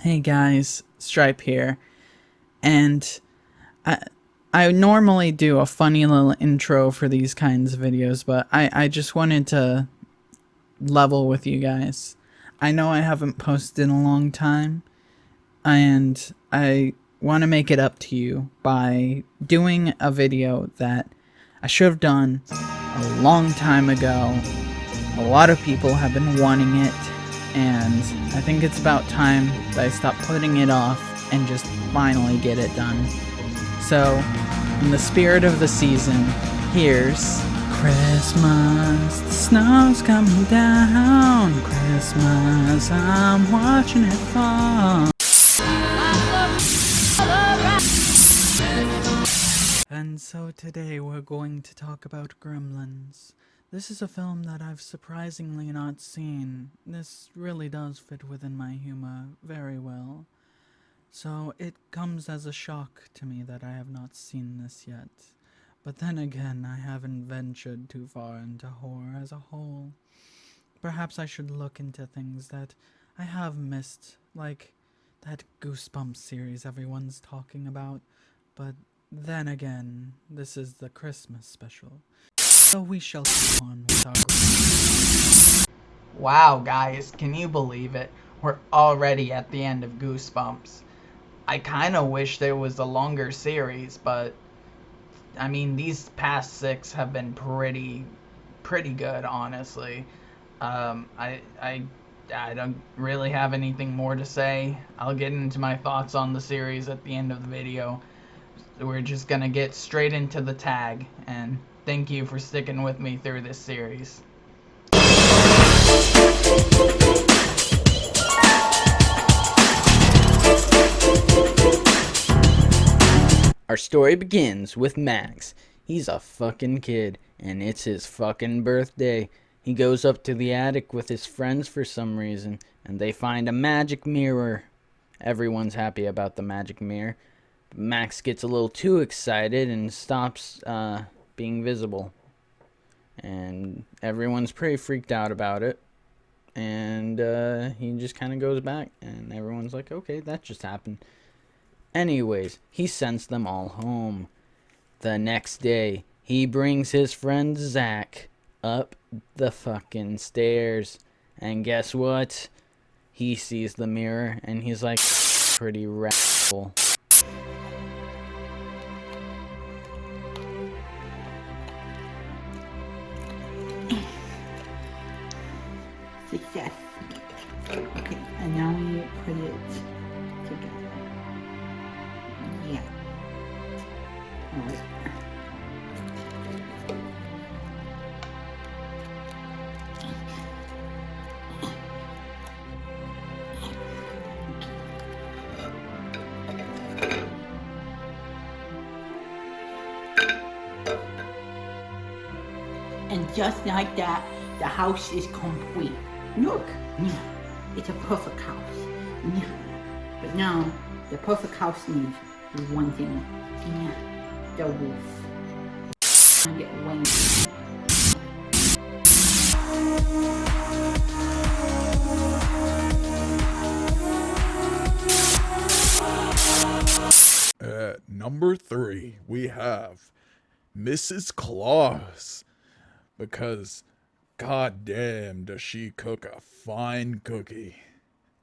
Hey guys, Stripe here, and I normally do a funny little intro for these kinds of videos, but I just wanted to level with you guys. I know I haven't posted in a long time, and I want to make it up to you by doing a video that I should have done a long time ago. A lot of people have been wanting it, and I think it's about time that I stop putting it off and just finally get it done. So, in the spirit of the season, here's Christmas. The snow's coming down. Christmas, I'm watching it fall. And so today we're going to talk about Gremlins. This is a film that I've surprisingly not seen. This really does fit within my humor very well. So it comes as a shock to me that I have not seen this yet. But then again, I haven't ventured too far into horror as a whole. Perhaps I should look into things that I have missed, like that Goosebumps series everyone's talking about. But then again, this is the Christmas special. So we shall go on with our... Wow, guys, can you believe it? We're already at the end of Goosebumps. I kinda wish there was a longer series, but I mean, these past 6 have been pretty good, honestly. I don't really have anything more to say. I'll get into my thoughts on the series at the end of the video. We're just gonna get straight into the tag, and thank you for sticking with me through this series. Our story begins with Max. He's a fucking kid, and it's his fucking birthday. He goes up to the attic with his friends for some reason, and they find a magic mirror. Everyone's happy about the magic mirror. Max gets a little too excited and stops being visible. And everyone's pretty freaked out about it. And he just kind of goes back, and everyone's like, okay, that just happened. Anyways, he sends them all home. The next day, he brings his friend Zach up the fucking stairs. And guess what? He sees the mirror, and he's like, pretty radical. Success. Okay, and now we put it together. Yeah. Alright. And just like that, the house is complete. Look, it's a perfect house. But now, the perfect house needs one thing. The roof. I get wind. At number 3, we have Mrs. Claus. Because, god damn, does she cook a fine cookie.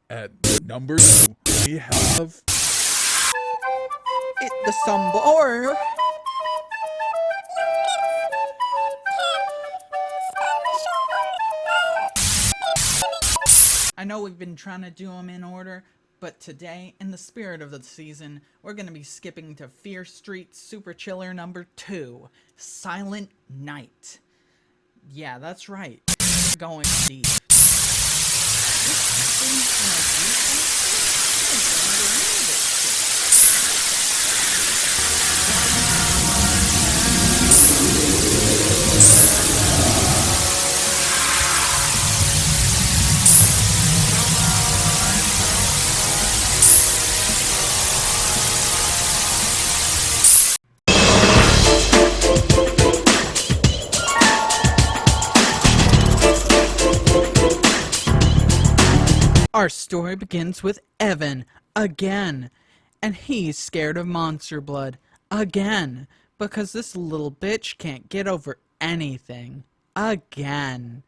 At number 2, we have... It's the Sambor! I know we've been trying to do them in order, but today, in the spirit of the season, we're gonna be skipping to Fear Street Super Chiller number 2, Silent Night. Yeah, that's right. We're going deep. Our story begins with Evan, again. And he's scared of monster blood, again. Because this little bitch can't get over anything. Again.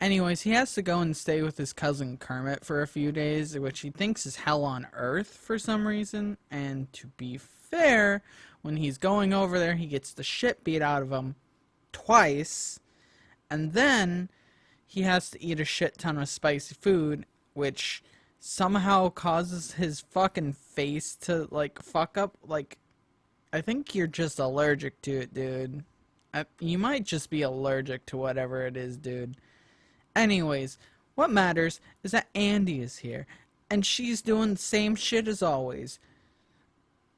Anyways, he has to go and stay with his cousin Kermit for a few days, which he thinks is hell on earth for some reason. And to be fair, when he's going over there, he gets the shit beat out of him twice. And then he has to eat a shit ton of spicy food, which somehow causes his fucking face to, like, fuck up. Like, I think you're just allergic to it, dude. You might just be allergic to whatever it is, dude. Anyways, what matters is that Andy is here, and she's doing the same shit as always,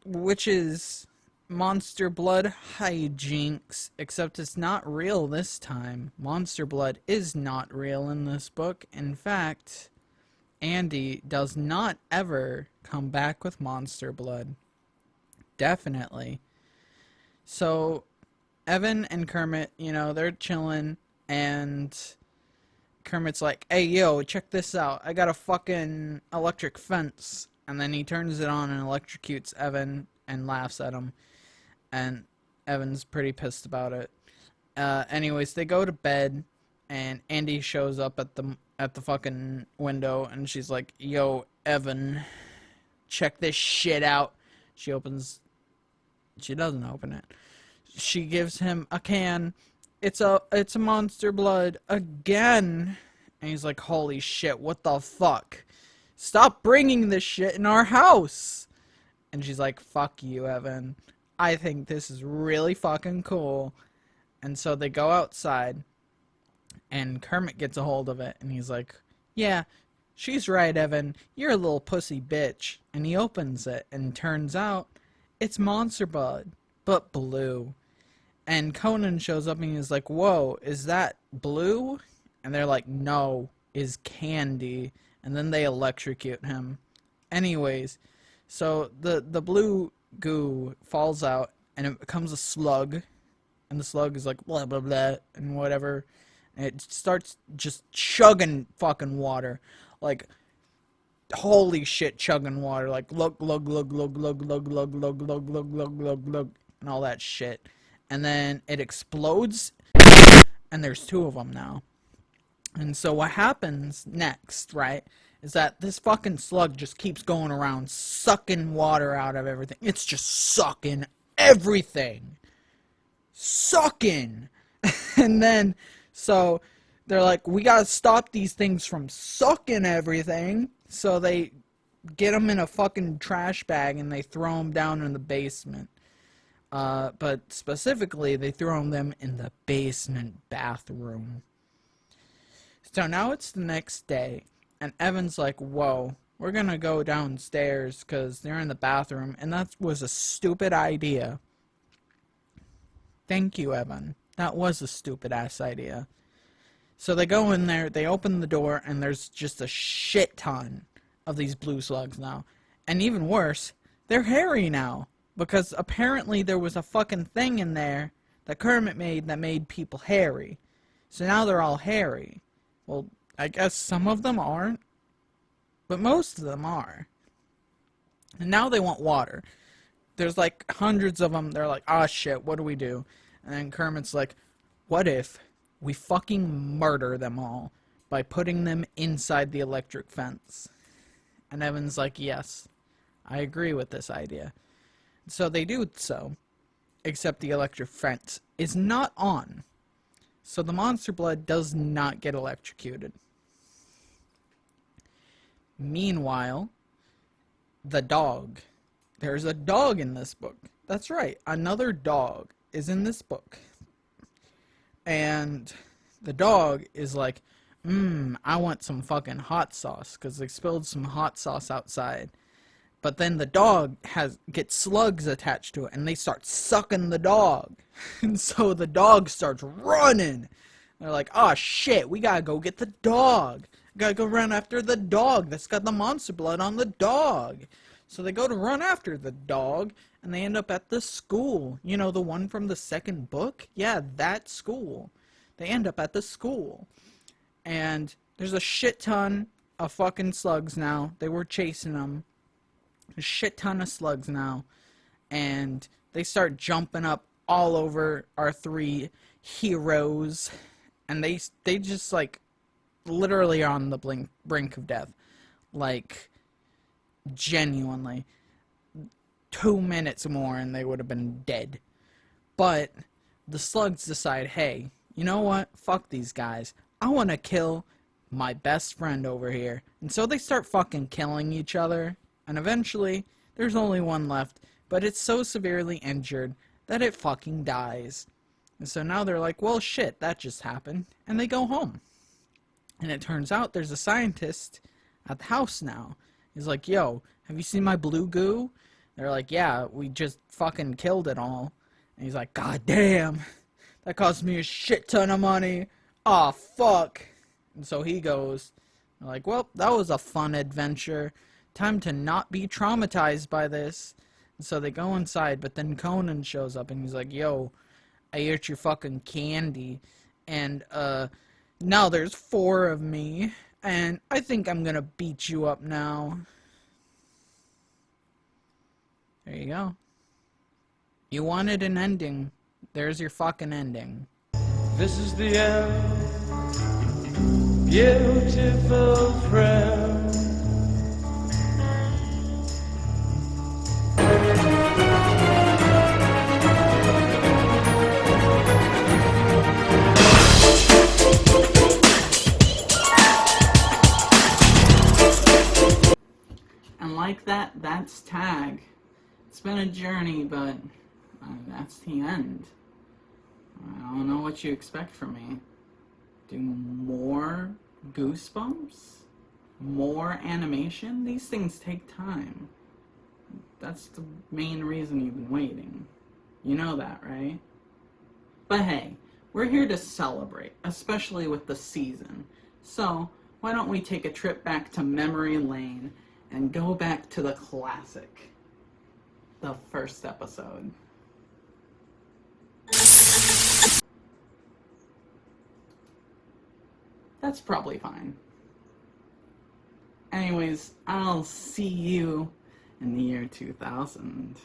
which is monster blood hijinks, except it's not real this time. Monster blood is not real in this book. In fact, Andy does not ever come back with monster blood. Definitely. So, Evan and Kermit, you know, they're chilling, and Kermit's like, hey, yo, check this out. I got a fucking electric fence. And then he turns it on and electrocutes Evan and laughs at him. And Evan's pretty pissed about it. Anyways, they go to bed, and Andy shows up at the fucking window, and she's like, yo, Evan, check this shit out. She doesn't open it. She gives him a can. It's a monster blood again. And he's like, holy shit, what the fuck? Stop bringing this shit in our house. And she's like, fuck you, Evan. I think this is really fucking cool. And so they go outside, and Kermit gets a hold of it, and he's like, yeah, she's right, Evan. You're a little pussy bitch. And he opens it, and turns out it's monster blood, but blue. And Conan shows up, and he's like, whoa, is that blue? And they're like, no, is candy. And then they electrocute him. Anyways, so the blue goo falls out, and it becomes a slug. And the slug is like, blah, blah, blah, and whatever. And it starts just chugging fucking water. Like, holy shit, chugging water. Like, glug, glug, glug, glug, glug, glug, glug, glug, glug, glug, glug, glug, glug, and all that shit. And then it explodes, and there's two of them now. And so what happens next, right, is that this fucking slug just keeps going around sucking water out of everything. It's just sucking everything. Sucking. And then, so they're like, we gotta stop these things from sucking everything. So they get them in a fucking trash bag, and they throw them down in the basement. But specifically, they throw them in the basement bathroom. So now it's the next day, and Evan's like, whoa, we're gonna go downstairs because they're in the bathroom, and that was a stupid idea. Thank you, Evan. That was a stupid-ass idea. So they go in there, they open the door, and there's just a shit ton of these blue slugs now. And even worse, they're hairy now. Because apparently there was a fucking thing in there that Kermit made that made people hairy. So now they're all hairy. Well, I guess some of them aren't. But most of them are. And now they want water. There's like hundreds of them. They're like, ah, shit, what do we do? And then Kermit's like, what if we fucking murder them all by putting them inside the electric fence? And Evan's like, yes, I agree with this idea. So they do so, except the electric fence is not on. So the monster blood does not get electrocuted. Meanwhile, the dog. There's a dog in this book. That's right, another dog is in this book. And the dog is like, I want some fucking hot sauce, because they spilled some hot sauce outside. But then the dog gets slugs attached to it, and they start sucking the dog. And so the dog starts running. They're like, oh shit, we gotta go get the dog. Gotta go run after the dog that's got the monster blood on the dog. So they go to run after the dog, and they end up at the school. You know, the one from the second book? Yeah, that school. They end up at the school. And there's a shit ton of fucking slugs now. They were chasing them. A shit ton of slugs now. And they start jumping up all over our three heroes. And they just, like, literally are on the brink of death. Like, genuinely. 2 minutes more and they would have been dead. But the slugs decide, hey, you know what? Fuck these guys. I want to kill my best friend over here. And so they start fucking killing each other. And eventually, there's only one left. But it's so severely injured that it fucking dies. And so now they're like, well, shit, that just happened. And they go home. And it turns out there's a scientist at the house now. He's like, yo, have you seen my blue goo? They're like, yeah, we just fucking killed it all. And he's like, god damn, that cost me a shit ton of money. Aw, fuck. And so he goes, they're like, well, that was a fun adventure. Time to not be traumatized by this. And so they go inside, but then Conan shows up and he's like, yo, I ate your fucking candy. And, now there's 4 of me. And I think I'm gonna beat you up now. There you go. You wanted an ending. There's your fucking ending. This is the end, beautiful friend. And like that, that's Tag. It's been a journey, but that's the end. I don't know what you expect from me. Do more Goosebumps? More animation? These things take time. That's the main reason you've been waiting. You know that, right? But hey, we're here to celebrate, especially with the season. So, why don't we take a trip back to memory lane and go back to the classic. The first episode. That's probably fine. Anyways, I'll see you in the year 2000.